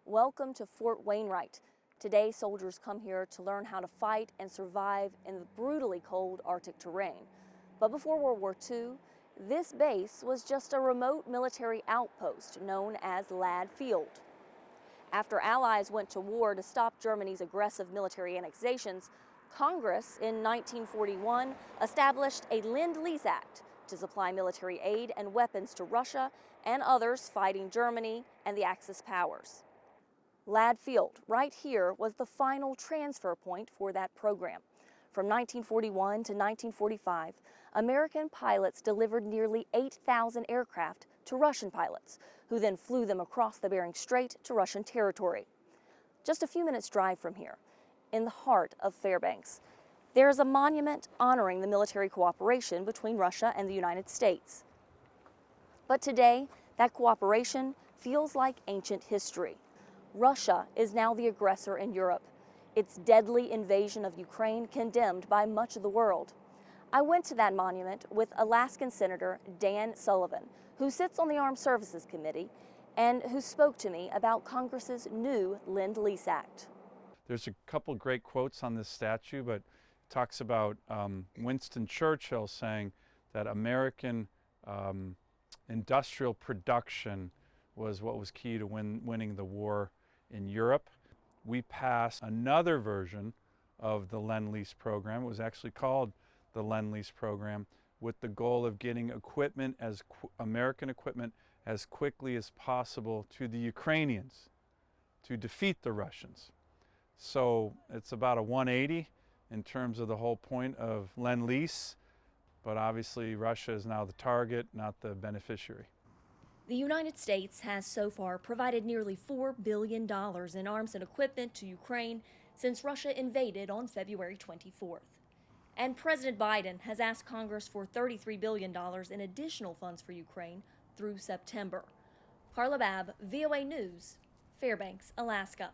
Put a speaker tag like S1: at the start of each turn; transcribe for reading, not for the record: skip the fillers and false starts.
S1: Welcome to Fort Wainwright. Today, soldiers come here to learn how to fight and survive in the brutally cold Arctic terrain. But before World War II, this base was just a remote military outpost known as Ladd Field. After Allies went to war to stop Germany's aggressive military annexations, Congress in 1941 established a Lend-Lease Act to supply military aid and weapons to Russia and others fighting Germany and the Axis powers. Ladd Field, right here, was the final transfer point for that program. From 1941 to 1945, American pilots delivered nearly 8,000 aircraft to Russian pilots, who then flew them across the Bering Strait to Russian territory. Just a few minutes' drive from here, in the heart of Fairbanks, there is a monument honoring the military cooperation between Russia and the United States. But today, that cooperation feels like ancient history. Russia is now the aggressor in Europe, its deadly invasion of Ukraine condemned by much of the world. I went to that monument with Alaskan Senator Dan Sullivan, who sits on the Armed Services Committee and who spoke to me about Congress's new Lend-Lease Act.
S2: There's a couple great quotes on this statue, but it talks about Winston Churchill saying that American industrial production was what was key to winning the war in Europe. We passed another version of the Lend-Lease program. It was actually called the Lend-Lease program, with the goal of getting equipment, American equipment, as quickly as possible to the Ukrainians to defeat the Russians. So it's about a 180 in terms of the whole point of Lend-Lease, but obviously Russia is now the target, not the beneficiary.
S1: The United States has so far provided nearly $4 billion in arms and equipment to Ukraine since Russia invaded on February 24th. And President Biden has asked Congress for $33 billion in additional funds for Ukraine through September. Carla Babb, VOA News, Fairbanks, Alaska.